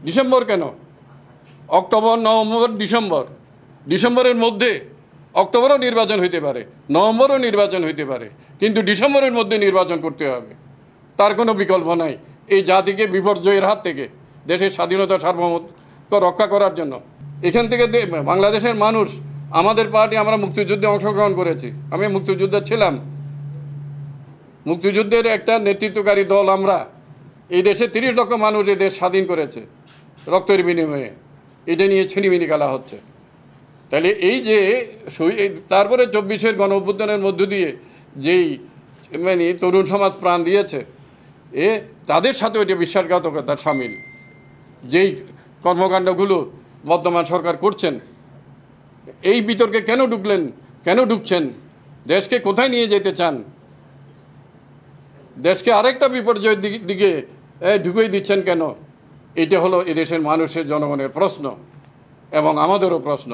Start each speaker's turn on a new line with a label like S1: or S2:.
S1: December কেন? October, November, ডিসেম্বরের মধ্যে অক্টোবরও নির্বাচন হইতে পারে, নভেম্বরও নির্বাচন হইতে পারে, কিন্তু ডিসেম্বরের মধ্যে নির্বাচন করতে হবে। তার কোনো বিকল্প নাই এই জাতিকে বিপর্যয়ের হাত থেকে, দেশের স্বাধীনতা সার্বভৌমত্ব রক্ষা করার জন্য। এখান থেকে বাংলাদেশের মানুষ, আমাদের পার্টি, আমরা মুক্তিযুদ্ধে অংশগ্রহণ করেছি, আমি মুক্তিযোদ্ধা ছিলাম, মুক্তিযুদ্ধের একটা নেতৃত্বকারী দল আমরা। এই দেশে 30 লক্ষ মানুষ এই দেশ স্বাধীন করেছে রক্তের বিনিময়ে, এটা নিয়ে ছিনিমিনি খেলা হচ্ছে। তাহলে এই যে তারপরে 24-এর গণ অভ্যুত্থানের মধ্য দিয়ে যেই মানে তরুণ সমাজ প্রাণ দিয়েছে, তাদের সাথে ওইটা বিশ্বাসঘাতকতার সামিল। যেই কর্মকাণ্ডগুলো বর্তমান সরকার করছেন, এই বিতর্কে কেন ঢুকছেন? দেশকে কোথায় নিয়ে যেতে চান? দেশকে আরেকটা বিপর্যয়ের দিকে ঢুকিয়ে দিচ্ছেন কেন? এটা হলো এদেশের মানুষের, জনগণের প্রশ্ন এবং আমাদেরও প্রশ্ন।